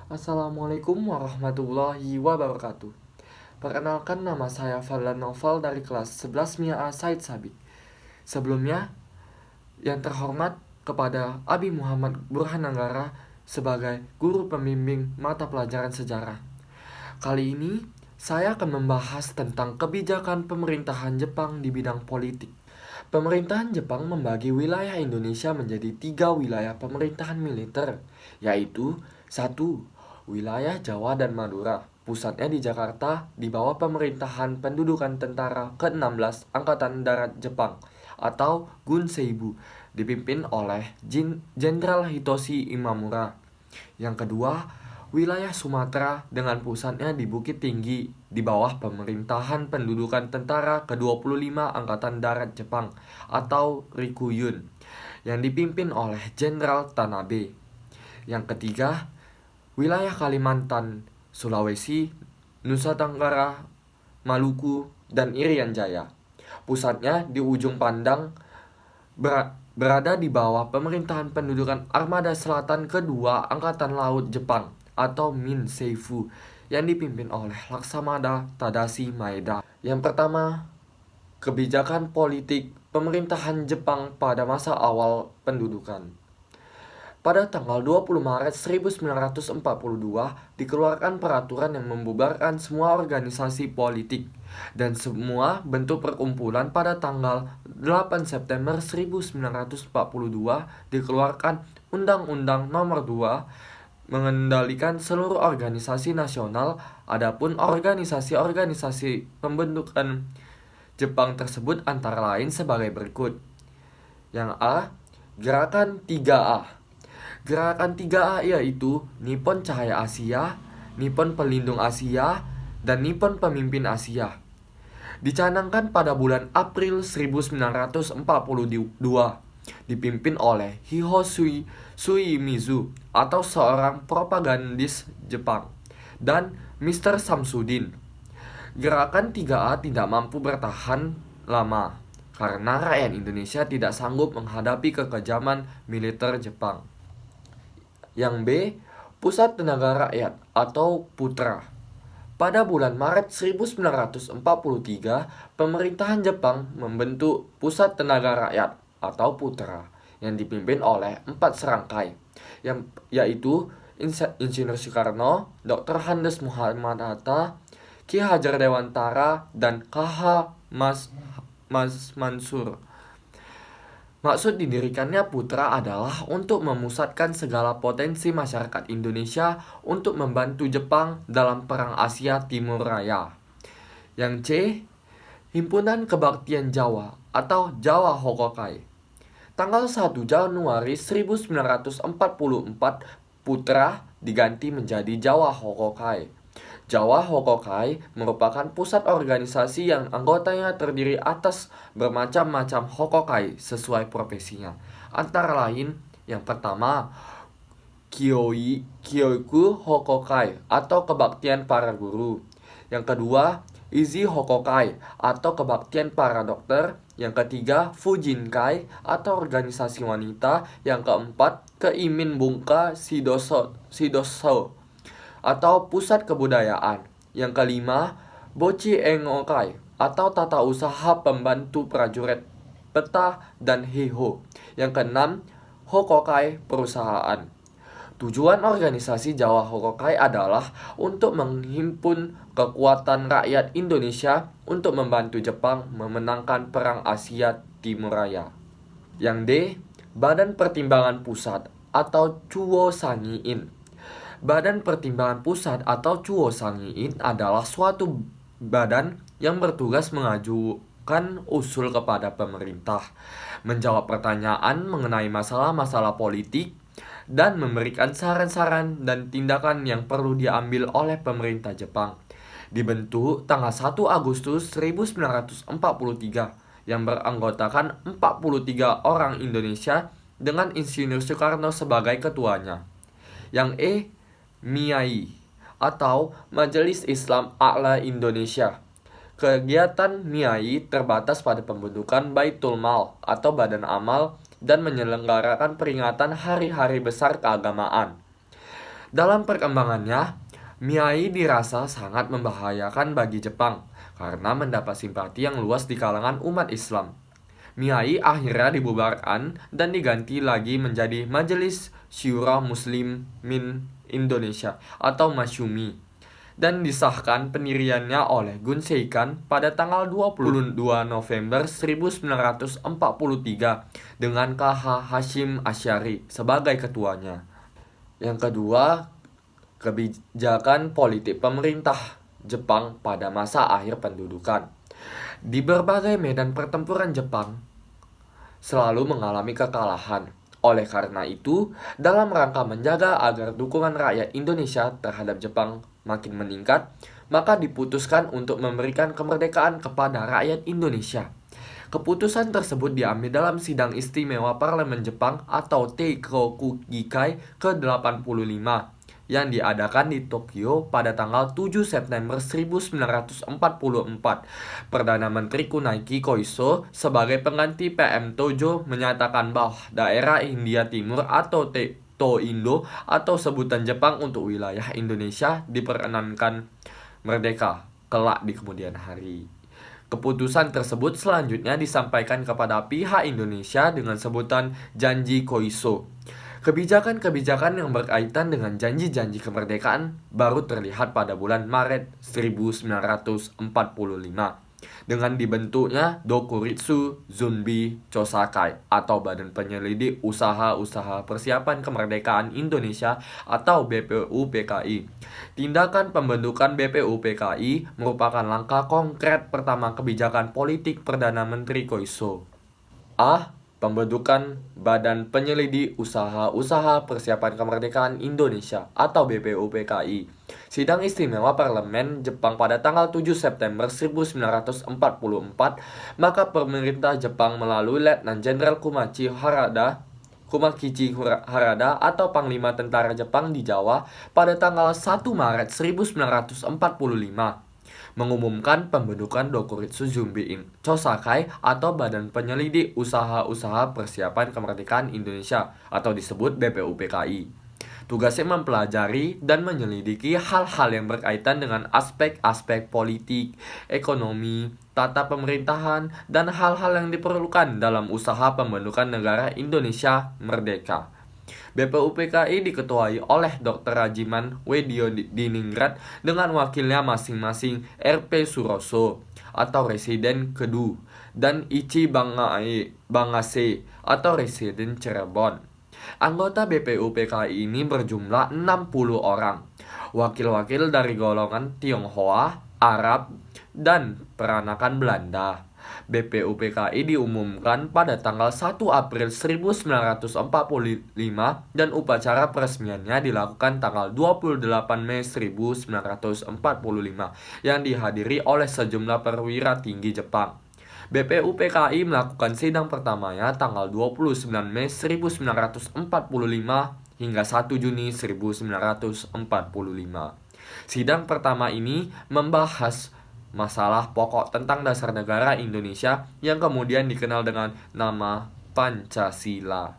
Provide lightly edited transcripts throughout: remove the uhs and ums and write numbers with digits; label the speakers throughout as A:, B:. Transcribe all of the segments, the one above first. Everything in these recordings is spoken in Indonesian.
A: Assalamualaikum warahmatullahi wabarakatuh. Perkenalkan, nama saya Fadlan Novel dari kelas 11 MIA A Said Sabik. Sebelumnya, yang terhormat kepada Abi Muhammad Burhananggara sebagai guru pembimbing mata pelajaran sejarah. Kali ini, saya akan membahas tentang kebijakan pemerintahan Jepang di bidang politik. Pemerintahan Jepang membagi wilayah Indonesia menjadi 3 wilayah pemerintahan militer, yaitu 1. Wilayah Jawa dan Madura, pusatnya di Jakarta, di bawah pemerintahan pendudukan Tentara ke-16 Angkatan Darat Jepang atau Gunseibu, dipimpin oleh Jenderal Hitoshi Imamura. Yang kedua, wilayah Sumatera dengan pusatnya di Bukit Tinggi di bawah pemerintahan pendudukan Tentara ke-25 Angkatan Darat Jepang atau Rikuyun yang dipimpin oleh Jenderal Tanabe. Yang ketiga, wilayah Kalimantan, Sulawesi, Nusa Tenggara, Maluku, dan Irian Jaya. Pusatnya di ujung pandang berada di bawah pemerintahan pendudukan Armada Selatan Kedua Angkatan Laut Jepang atau Minseifu yang dipimpin oleh Laksamana Tadashi Maeda. Yang pertama, kebijakan politik pemerintahan Jepang pada masa awal pendudukan. Pada tanggal 20 Maret 1942 dikeluarkan peraturan yang membubarkan semua organisasi politik dan semua bentuk perkumpulan. Pada tanggal 8 September 1942 dikeluarkan Undang-Undang Nomor 2 mengendalikan seluruh organisasi nasional. Adapun organisasi-organisasi pembentukan Jepang tersebut antara lain sebagai berikut. Yang A, Gerakan 3A. Gerakan 3A yaitu Nippon Cahaya Asia, Nippon Pelindung Asia, dan Nippon Pemimpin Asia. Dicanangkan pada bulan April 1942, dipimpin oleh Hiroshi Suimizu atau seorang propagandis Jepang, dan Mr. Samsudin. Gerakan 3A tidak mampu bertahan lama karena rakyat Indonesia tidak sanggup menghadapi kekejaman militer Jepang. Yang B, Pusat Tenaga Rakyat atau Putra. Pada bulan Maret 1943, pemerintahan Jepang membentuk Pusat Tenaga Rakyat atau Putra yang dipimpin oleh 4 serangkai, yaitu Insinyur Soekarno, Dr. Andes Muhammad Hatta, Ki Hajar Dewantara, dan K.H. Mansur. Maksud didirikannya Putra adalah untuk memusatkan segala potensi masyarakat Indonesia untuk membantu Jepang dalam Perang Asia Timur Raya. Yang C, Himpunan Kebaktian Jawa atau Jawa Hokokai. Tanggal 1 Januari 1944, Putra diganti menjadi Jawa Hokokai. Jawa Hokokai merupakan pusat organisasi yang anggotanya terdiri atas bermacam-macam hokokai sesuai profesinya. Antara lain, yang pertama, Kyoiku Hokokai atau kebaktian para guru. Yang kedua, Izi Hokokai atau kebaktian para dokter. Yang ketiga, Fujinkai atau organisasi wanita. Yang keempat, Keimin Bungka Shidoso atau pusat kebudayaan. Yang kelima, Bochi Engokai atau tata usaha pembantu prajurit peta dan heiho. Yang keenam, Hokokai perusahaan. Tujuan organisasi Jawa Hokokai adalah untuk menghimpun kekuatan rakyat Indonesia untuk membantu Jepang memenangkan Perang Asia Timur Raya. Yang D, Badan Pertimbangan Pusat atau Chuo Sangiin. Badan Pertimbangan Pusat atau Chuo Sangiin adalah suatu badan yang bertugas mengajukan usul kepada pemerintah, menjawab pertanyaan mengenai masalah-masalah politik, dan memberikan saran-saran dan tindakan yang perlu diambil oleh pemerintah Jepang. Dibentuk tanggal 1 Agustus 1943 yang beranggotakan 43 orang Indonesia dengan Insinyur Soekarno sebagai ketuanya. Yang E, MIAI atau Majelis Islam A'la Indonesia. Kegiatan MIAI terbatas pada pembentukan Baitul Mal atau Badan Amal dan menyelenggarakan peringatan hari-hari besar keagamaan. Dalam perkembangannya, Miyai dirasa sangat membahayakan bagi Jepang karena mendapat simpati yang luas di kalangan umat Islam. Miyai akhirnya dibubarkan dan diganti lagi menjadi Majelis Syura Muslimin Indonesia atau Masyumi, dan disahkan pendiriannya oleh Gun Seikan pada tanggal 22 November 1943 dengan K.H. Hashim Asyari sebagai ketuanya. Yang kedua, kebijakan politik pemerintah Jepang pada masa akhir pendudukan. Di berbagai medan pertempuran, Jepang selalu mengalami kekalahan. Oleh karena itu, dalam rangka menjaga agar dukungan rakyat Indonesia terhadap Jepang makin meningkat, maka diputuskan untuk memberikan kemerdekaan kepada rakyat Indonesia. Keputusan tersebut diambil dalam Sidang Istimewa Parlemen Jepang atau Teikoku-gikai ke-85 yang diadakan di Tokyo pada tanggal 7 September 1944. Perdana Menteri Kunaiki Koiso sebagai pengganti PM Tojo menyatakan bahwa daerah Hindia Timur atau Toindo atau sebutan Jepang untuk wilayah Indonesia diperkenankan merdeka kelak di kemudian hari. Keputusan tersebut selanjutnya disampaikan kepada pihak Indonesia dengan sebutan Janji Koiso. Kebijakan-kebijakan yang berkaitan dengan janji-janji kemerdekaan baru terlihat pada bulan Maret 1945 dengan dibentuknya Dokuritsu Zunbi Chosakai atau Badan Penyelidik Usaha-Usaha Persiapan Kemerdekaan Indonesia atau BPUPKI. Tindakan pembentukan BPUPKI merupakan langkah konkret pertama kebijakan politik Perdana Menteri Koiso. Pembentukan Badan Penyelidik Usaha-Usaha Persiapan Kemerdekaan Indonesia atau BPUPKI. Sidang Istimewa Parlemen Jepang pada tanggal 7 September 1944, maka pemerintah Jepang melalui Letnan Jenderal Kumakichi Harada atau Panglima Tentara Jepang di Jawa pada tanggal 1 Maret 1945 mengumumkan pembentukan Dokuritsu Zunbi Chosakai atau Badan Penyelidik Usaha-Usaha Persiapan Kemerdekaan Indonesia atau disebut BPUPKI. Tugasnya mempelajari dan menyelidiki hal-hal yang berkaitan dengan aspek-aspek politik, ekonomi, tata pemerintahan, dan hal-hal yang diperlukan dalam usaha pembentukan negara Indonesia merdeka. BPUPKI diketuai oleh Dr. Rajiman Wedio Diningrat dengan wakilnya masing-masing RP Suroso atau Residen Kedu dan Ichi Bangase atau Residen Cirebon. Anggota BPUPKI ini berjumlah 60 orang. Wakil-wakil dari golongan Tionghoa, Arab, dan peranakan Belanda. BPUPKI diumumkan pada tanggal 1 April 1945 dan upacara peresmiannya dilakukan tanggal 28 Mei 1945 yang dihadiri oleh sejumlah perwira tinggi Jepang. BPUPKI melakukan sidang pertamanya tanggal 29 Mei 1945 hingga 1 Juni 1945. Sidang pertama ini membahas masalah pokok tentang dasar negara Indonesia yang kemudian dikenal dengan nama Pancasila.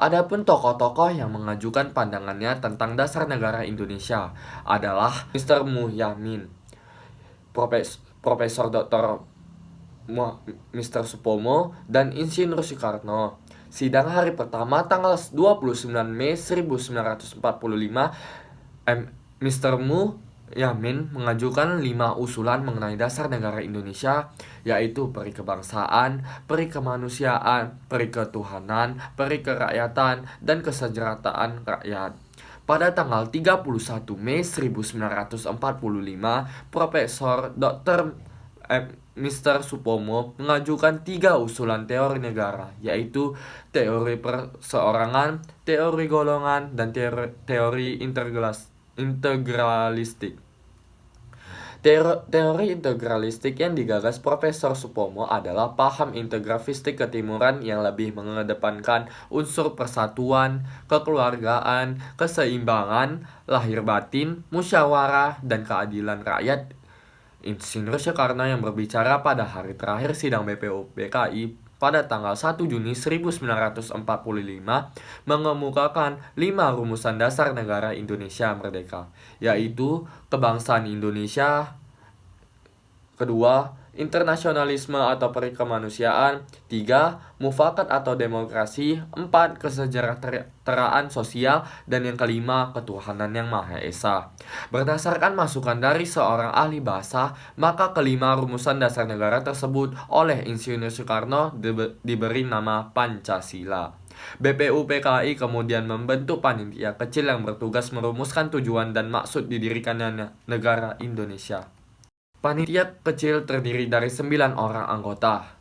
A: Adapun tokoh-tokoh yang mengajukan pandangannya tentang dasar negara Indonesia adalah Mr. Muhyamin, Profesor Dr. Mr. Supomo, dan Insinyur Soekarno. Sidang hari pertama tanggal 29 Mei 1945, Mr. Muhyamin mengajukan 5 usulan mengenai dasar negara Indonesia, yaitu peri kebangsaan, peri kemanusiaan, peri ketuhanan, peri kerakyatan, dan kesejahteraan rakyat. Pada tanggal 31 Mei 1945, Profesor Dr. Mr. Supomo mengajukan 3 usulan teori negara, yaitu teori perseorangan, teori golongan, dan teori integralistik. Teori integralistik yang digagas Profesor Supomo adalah paham integralistik ketimuran yang lebih mengedepankan unsur persatuan, kekeluargaan, keseimbangan, lahir batin, musyawarah, dan keadilan rakyat. Insinyur Soekarno yang berbicara pada hari terakhir sidang BPUPKI pada tanggal 1 Juni 1945 mengemukakan 5 rumusan dasar negara Indonesia merdeka, yaitu kebangsaan Indonesia, kedua, internasionalisme atau perikemanusiaan, 3, mufakat atau demokrasi, 4, kesejahteraan sosial, dan yang kelima, ketuhanan yang Maha Esa. Berdasarkan masukan dari seorang ahli bahasa, maka kelima rumusan dasar negara tersebut oleh Insinyur Soekarno diberi nama Pancasila. BPUPKI kemudian membentuk panitia kecil yang bertugas merumuskan tujuan dan maksud didirikannya negara Indonesia. Panitia kecil terdiri dari 9 orang anggota,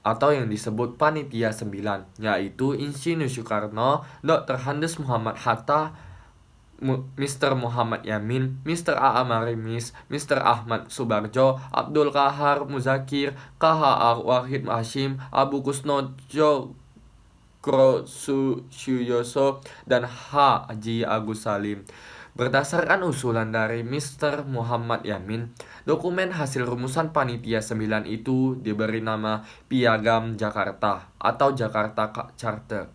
A: atau yang disebut Panitia 9, yaitu Insinyur Soekarno, Dr. Andes Muhammad Hatta, Mr. Muhammad Yamin, Mr. A.A. Marimis, Mr. Ahmad Subarjo, Abdul Kahar Muzakir, K.H.A. Wahid Hashim, Abu Kusno Suyoso, dan Haji Agus Salim. Berdasarkan usulan dari Mr. Muhammad Yamin, dokumen hasil rumusan Panitia 9 itu diberi nama Piagam Jakarta atau Jakarta Charter.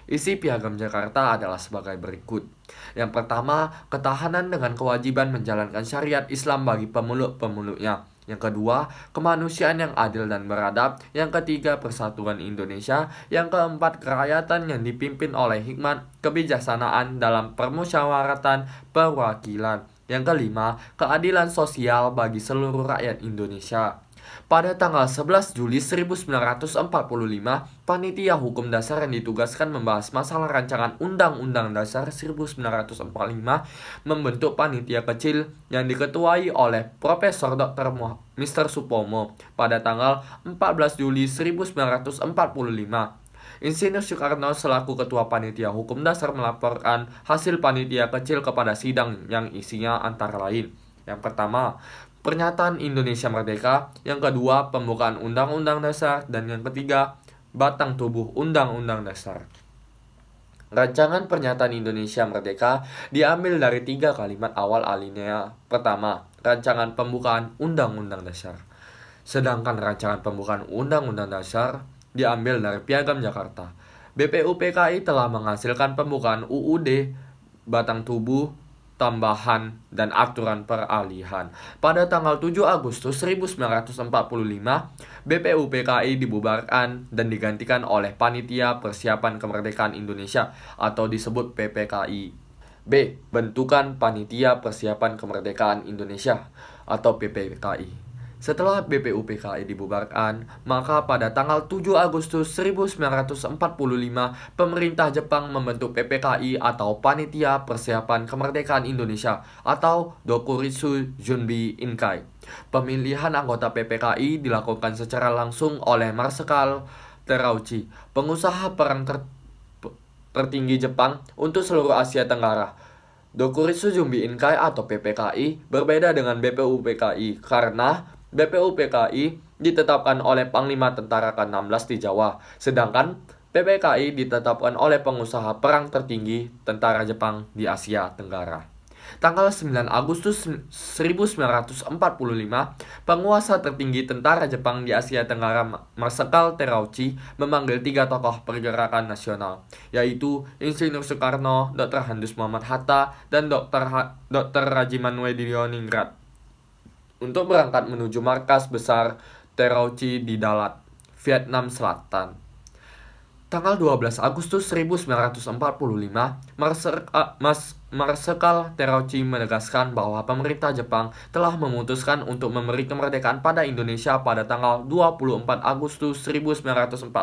A: Isi Piagam Jakarta adalah sebagai berikut. Yang pertama, ketahanan dengan kewajiban menjalankan syariat Islam bagi pemeluk-pemeluknya. Yang kedua, kemanusiaan yang adil dan beradab. Yang ketiga, persatuan Indonesia. Yang keempat, kerakyatan yang dipimpin oleh hikmat kebijaksanaan dalam permusyawaratan perwakilan. Yang kelima, keadilan sosial bagi seluruh rakyat Indonesia. Pada tanggal 11 Juli 1945, Panitia Hukum Dasar yang ditugaskan membahas masalah rancangan Undang-Undang Dasar 1945 membentuk panitia kecil yang diketuai oleh Profesor Dr. Mr. Supomo pada tanggal 14 Juli 1945. Insinyur Soekarno selaku Ketua Panitia Hukum Dasar melaporkan hasil panitia kecil kepada sidang yang isinya antara lain. Yang pertama, Pernyataan Indonesia Merdeka, yang kedua, pembukaan Undang-Undang Dasar, dan yang ketiga, batang tubuh Undang-Undang Dasar. Rancangan Pernyataan Indonesia Merdeka diambil dari 3 kalimat awal alinea pertama, rancangan pembukaan Undang-Undang Dasar. Sedangkan rancangan pembukaan Undang-Undang Dasar diambil dari Piagam Jakarta. BPUPKI telah menghasilkan pembukaan UUD, batang tubuh, tambahan, dan aturan peralihan. Pada tanggal 7 Agustus 1945, BPUPKI dibubarkan dan digantikan oleh Panitia Persiapan Kemerdekaan Indonesia atau disebut PPKI. B. Bentukan Panitia Persiapan Kemerdekaan Indonesia atau PPKI. Setelah BPUPKI dibubarkan, maka pada tanggal 7 Agustus 1945, pemerintah Jepang membentuk PPKI atau Panitia Persiapan Kemerdekaan Indonesia atau Dokuritsu Junbi Inkai. Pemilihan anggota PPKI dilakukan secara langsung oleh Marsekal Terauchi, pengusaha perang tertinggi Jepang untuk seluruh Asia Tenggara. Dokuritsu Junbi Inkai atau PPKI berbeda dengan BPUPKI karena BPUPKI ditetapkan oleh Panglima Tentara ke-16 di Jawa, sedangkan PPKI ditetapkan oleh pengusaha perang tertinggi tentara Jepang di Asia Tenggara. Tanggal 9 Agustus 1945, penguasa tertinggi tentara Jepang di Asia Tenggara Marsekal Terauchi memanggil 3 tokoh pergerakan nasional, yaitu Insinyur Soekarno, Dr. Andes Muhammad Hatta, dan Dr. Rajimanwedioningrat untuk berangkat menuju markas besar Terauchi di Dalat, Vietnam Selatan. Tanggal 12 Agustus 1945, Marsekal Terauchi menegaskan bahwa pemerintah Jepang telah memutuskan untuk memberi kemerdekaan pada Indonesia pada tanggal 24 Agustus 1945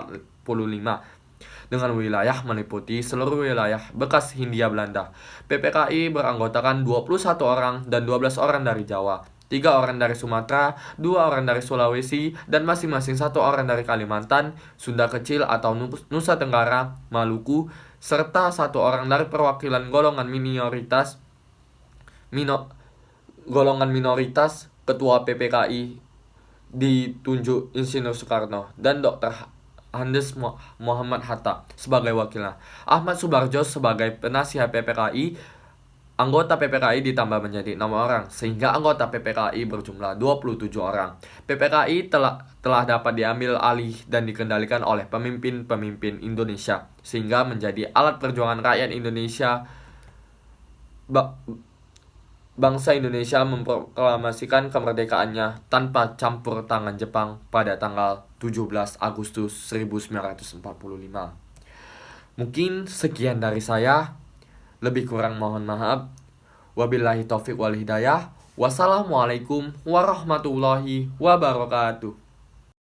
A: dengan wilayah meliputi seluruh wilayah bekas Hindia Belanda. PPKI beranggotakan 21 orang dan 12 orang dari Jawa, 3 orang dari Sumatera, 2 orang dari Sulawesi, dan masing-masing 1 orang dari Kalimantan, Sunda Kecil atau Nusa Tenggara, Maluku, serta 1 orang dari perwakilan golongan minoritas. Ketua PPKI ditunjuk Insinyur Soekarno dan Dr. Andes Muhammad Hatta sebagai wakilnya. Ahmad Subarjo sebagai penasihat PPKI Anggota PPKI ditambah menjadi 6 orang, sehingga anggota PPKI berjumlah 27 orang. PPKI telah dapat diambil alih dan dikendalikan oleh pemimpin-pemimpin Indonesia, sehingga menjadi alat perjuangan rakyat Indonesia. Bangsa Indonesia memproklamasikan kemerdekaannya tanpa campur tangan Jepang pada tanggal 17 Agustus 1945. Mungkin sekian dari saya. Lebih kurang mohon maaf. Wabillahi taufiq wal hidayah. Wassalamualaikum warahmatullahi wabarakatuh.